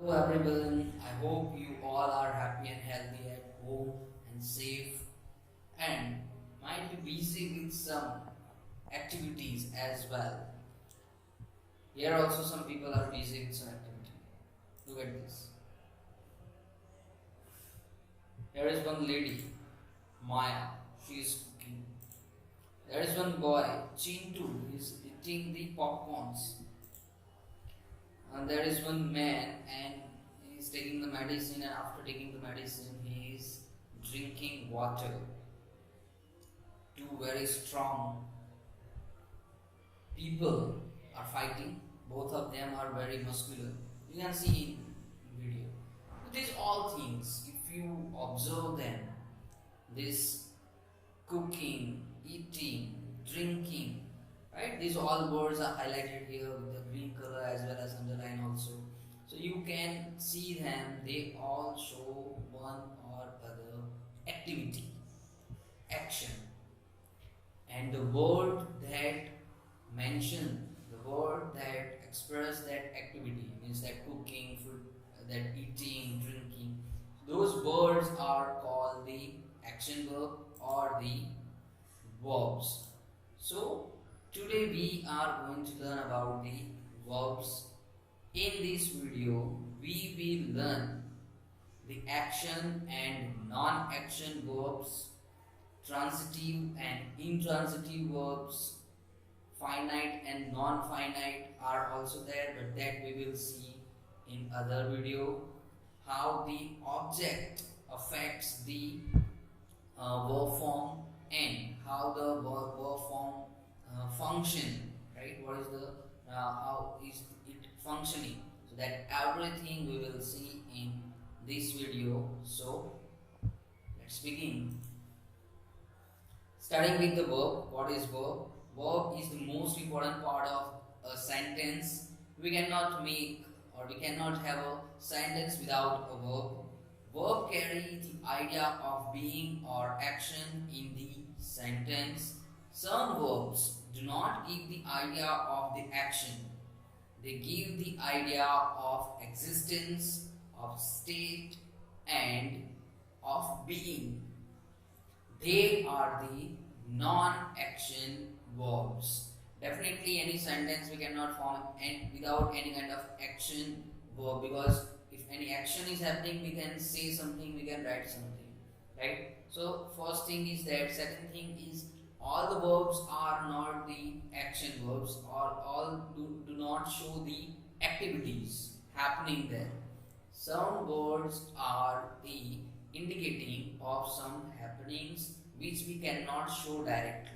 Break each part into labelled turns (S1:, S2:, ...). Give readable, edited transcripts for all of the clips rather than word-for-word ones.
S1: Hello everyone, I hope you all are happy and healthy at home and safe and might be busy with some activities as well. Here also some people are busy with some activity. Look at this. Here is one lady, Maya, she is cooking. There is one boy, Chintu, he is eating the popcorns. And there is one man and he is taking the medicine, and after taking the medicine he is drinking water. Two very strong people are fighting. Both of them are very muscular. You can see in video. These all things, if you observe them, this cooking, eating, drinking, right? These all words are highlighted here with the green color as well as underline also. So you can see them, they all show one or other activity, action. And the word that mention, the word that express that activity means that cooking, food, that eating, drinking, those words are called the action verb or the verbs. So today we are going to learn about the verbs. In this video we will learn the action and non-action verbs, transitive and intransitive verbs, finite and non-finite are also there, but that we will see in other video. How the object affects the verb form and how the verb form function, right? What is the how is it functioning? So that everything we will see in this video. So let's begin. Starting with the verb. What is verb? Verb is the most important part of a sentence. We cannot make or we cannot have a sentence without a verb. Verb carry the idea of being or action in the sentence. Some verbs do not give the idea of the action. They give the idea of existence, of state, and of being. They are the non-action verbs. Definitely any sentence we cannot form without any kind of action verb, because if any action is happening we can say something, we can write something, right? So first thing is that. Second thing is all the verbs are not the action verbs, or all do not show the activities happening there. Some words are the indicating of some happenings which we cannot show directly.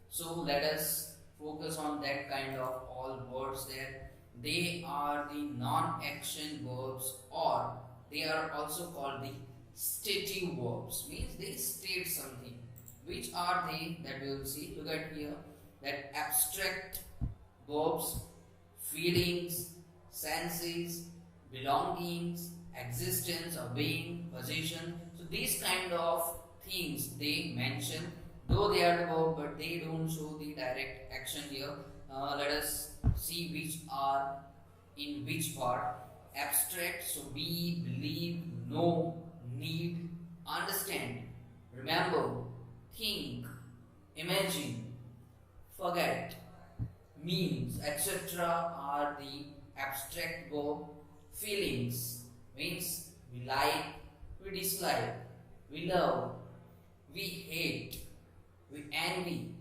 S1: So let us focus on that kind of all words there. They are the non-action verbs, or they are also called the stative verbs, means they state something. Which are they? That we will see. Look at here, that abstract verbs, feelings, senses, belongings, existence or being, position. So these kind of things they mention, though they are the verb, but they don't show the direct action here. Let us see which are in which part. Abstract, so be, believe, know, need, understand, remember, think, imagine, forget, means, etc. are the abstract verb. Feelings means we like, we dislike, we love, we hate, we envy,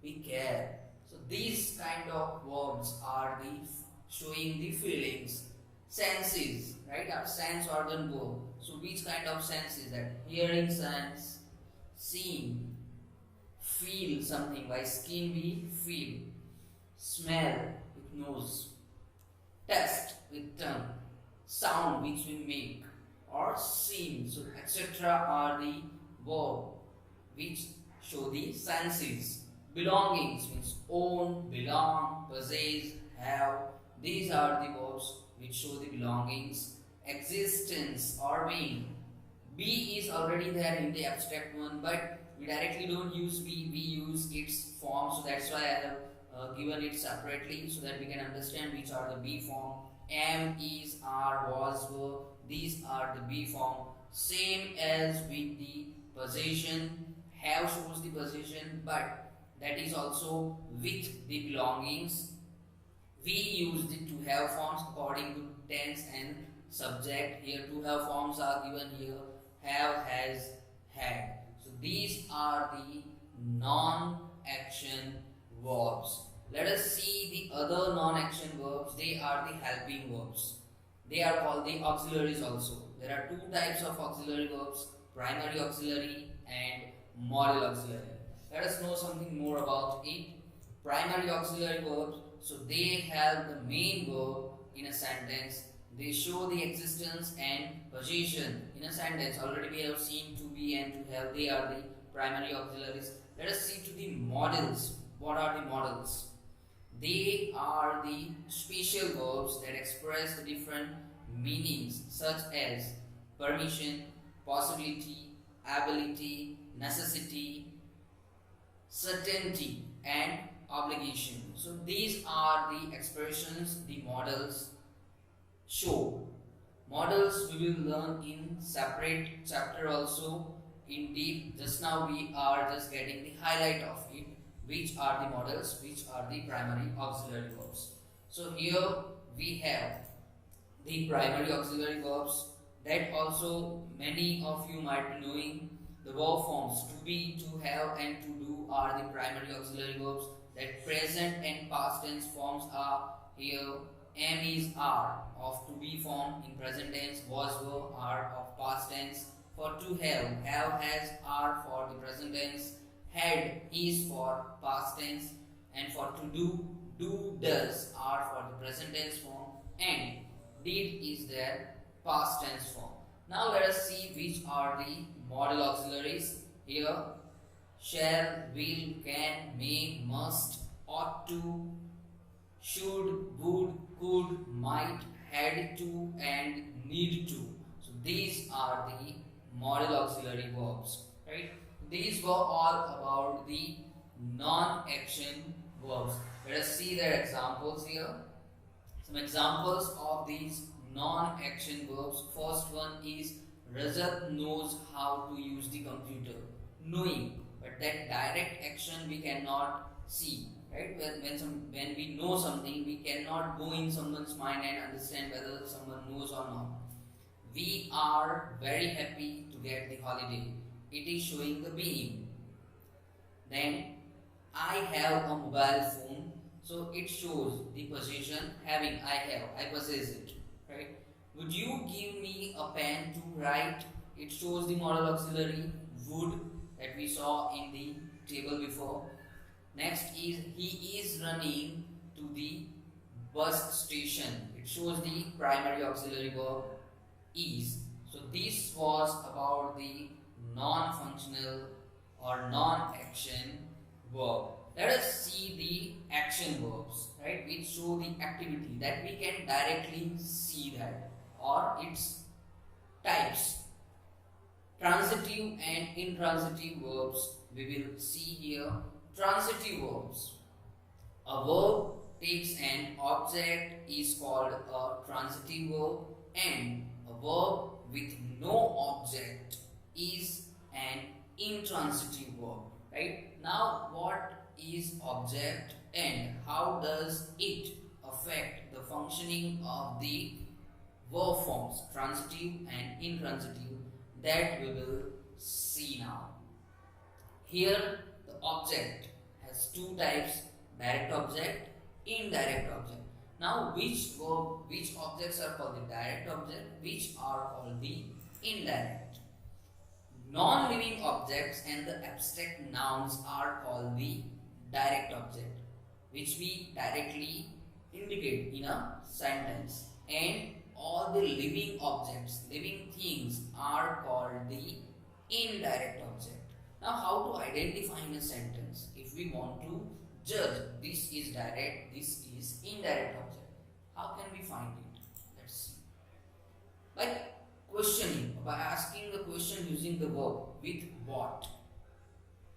S1: we care. So these kind of verbs are the showing the feelings. Senses, right? Our sense organ verb. So which kind of sense is that? Hearing sense, seeing, feel something. By skin we feel, smell with nose, taste with tongue, sound which we make, or seen. So etc. are the verb which show the senses. Belongings means own, belong, possess, have. These are the verbs which show the belongings. Existence or being. Be is already there in the abstract one, but we directly don't use be, we use its form. So that's why I have given it separately so that we can understand which are the be form. Am, is, are, was, verb. these are the be form. Same as with the possession, have shows the possession, but that is also with the belongings. We used it to have forms according to tense and subject. Here to have forms are given here: have, has, had. So these are the non-action verbs. Let us see the other non-action verbs. They are the helping verbs. They are called the auxiliaries also. There are two types of auxiliary verbs: primary auxiliary and modal auxiliary. Let us know something more about it. Primary auxiliary verbs, so they have the main verb in a sentence. They show the existence and position in a sentence. Already we have seen to be and to have. They are the primary auxiliaries. Let us see to the modals. What are the modals? They are the special verbs that express the different meanings, such as permission, possibility, ability, necessity, certainty, and obligation. So these are the expressions the modals show. Modals we will learn in separate chapter also in deep. Just now we are just getting the highlight of it, which are the modals, which are the primary auxiliary verbs. So here we have the primary auxiliary verbs that also many of you might be knowing. The verb forms to be, to have, and to do are the primary auxiliary verbs. That present and past tense forms are here. Am is are of to be form in present tense, was were are of past tense. For to have has are for the present tense, had is for past tense, and for to do does are for the present tense form, and did is their past tense form. Now let us see which are the modal auxiliaries. Here, shall, will, can, may, must, ought to, should, would, could, might, had to, and need to. So these are the modal auxiliary verbs, right? These were all about the non-action verbs. Let us see their examples here. Some examples of these non-action verbs. First one is Rajat knows how to use the computer. Knowing, but that direct action we cannot see, right? When we know something, we cannot go in someone's mind and understand whether someone knows or not. We are very happy to get the holiday. It is showing the being. Then I have a mobile phone, so it shows the possession having. I possess it, right? Would you give me a pen to write? It shows the modal auxiliary would that we saw in the table before. Next is he is running to the bus station. It shows the primary auxiliary verb is. So this was about the non-functional or non-action verb. Let us see the action verbs, right, which show the activity that we can directly see that, or its types. Transitive and intransitive verbs we will see here. Transitive verbs. A verb takes an object is called a transitive verb, and a verb with no object is an intransitive verb, right? Now what is object and how does it affect the functioning of the verb forms transitive and intransitive, that we will see now. Here the object has two types: direct object, indirect object. Now which objects are called the direct object, which are called the indirect? Non-living objects and the abstract nouns are called the direct object, which we directly indicate in a sentence, and all the living objects, living things are called the indirect object. Now how to identify in a sentence if we want to judge this is direct, this is indirect object? How can we find it? Let's see. By questioning, by asking the question using the verb with what,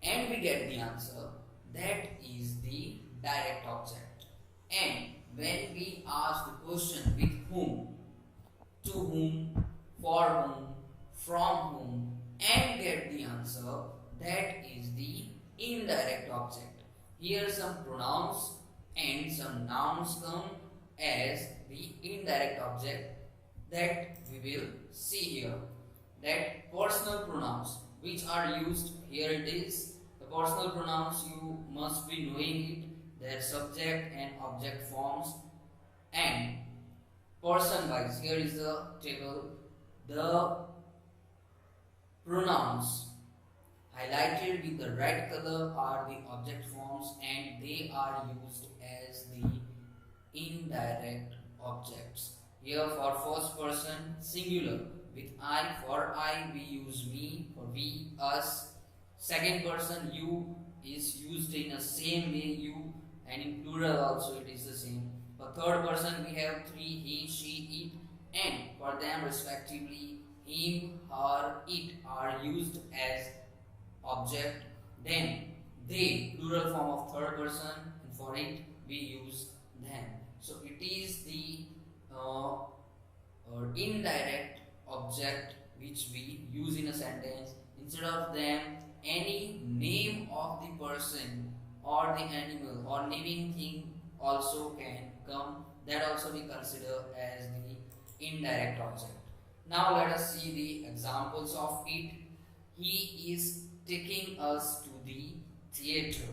S1: and we get the answer, that is the direct object. And when we ask the question with whom, to whom, for whom, from whom, and get the answer, that is the indirect object. Here some pronouns and some nouns come as the indirect object that we will see here. That personal pronouns which are used, here it is. The personal pronouns, you must be knowing it, their subject and object forms, and person wise, here is the table. The pronouns highlighted with the red color are the object forms, and they are used as the indirect objects. Here for first person singular with I, for I we use me, for we, us. Second person you is used in the same way, you, and in plural also it is the same. For third person we have three, he, she, it, and for them respectively him, her, it are used as object. Then they, plural form of third person, and for it we use them. So it is the indirect object which we use in a sentence. Instead of them, any name of the person or the animal or living thing also can come. That also we consider as the indirect object. Now let us see the examples of it. He is taking us to the theater.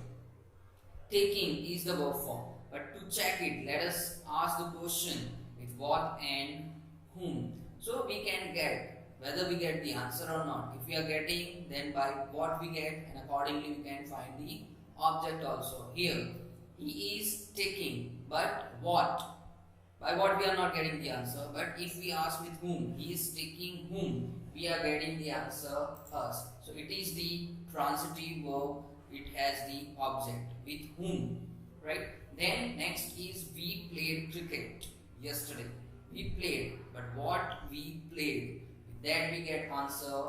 S1: Taking is the verb form. But to check it, let us ask the question with what and whom. So we can get whether we get the answer or not. If we are getting, then by what we get, and accordingly we can find the object also. Here, he is taking, but what? By what we are not getting the answer. But if we ask with whom, he is taking whom, we are getting the answer us. So it is the transitive verb. It has the object with whom, right? Then next is we played cricket yesterday. We played, but what we played, with that we get answer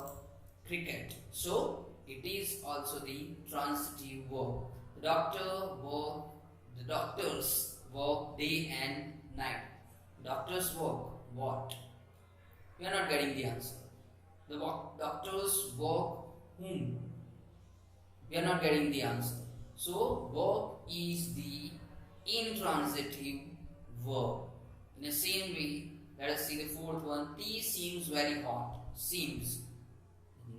S1: cricket. So it is also the transitive verb. The doctors work day and night. Doctors work what? We are not getting the answer. The doctors work whom? We are not getting the answer. So work is the intransitive verb. In the same way, let us see the fourth one. Tea seems very hot. Seems,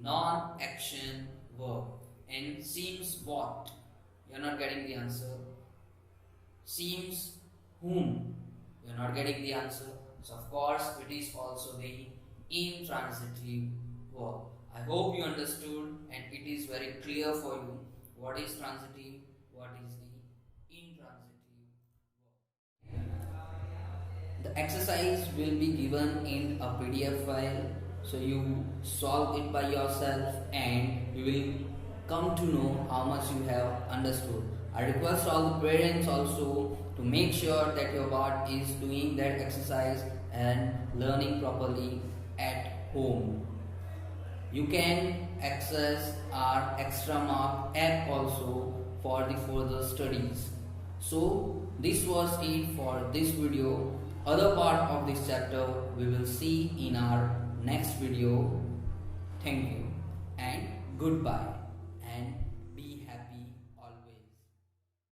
S1: non-action verb. And seems what? You are not getting the answer. Seems whom? You are not getting the answer. So of course it is also the intransitive verb. I hope you understood and it is very clear for you what is transitive, what is the intransitive verb. The exercise will be given in a PDF file, so you solve it by yourself and you will come to know how much you have understood. I request all the parents also to make sure that your part is doing that exercise and learning properly at home. You can access our extra mark app also for the further studies. So this was it for this video. Other part of this chapter we will see in our next video. Thank you and goodbye.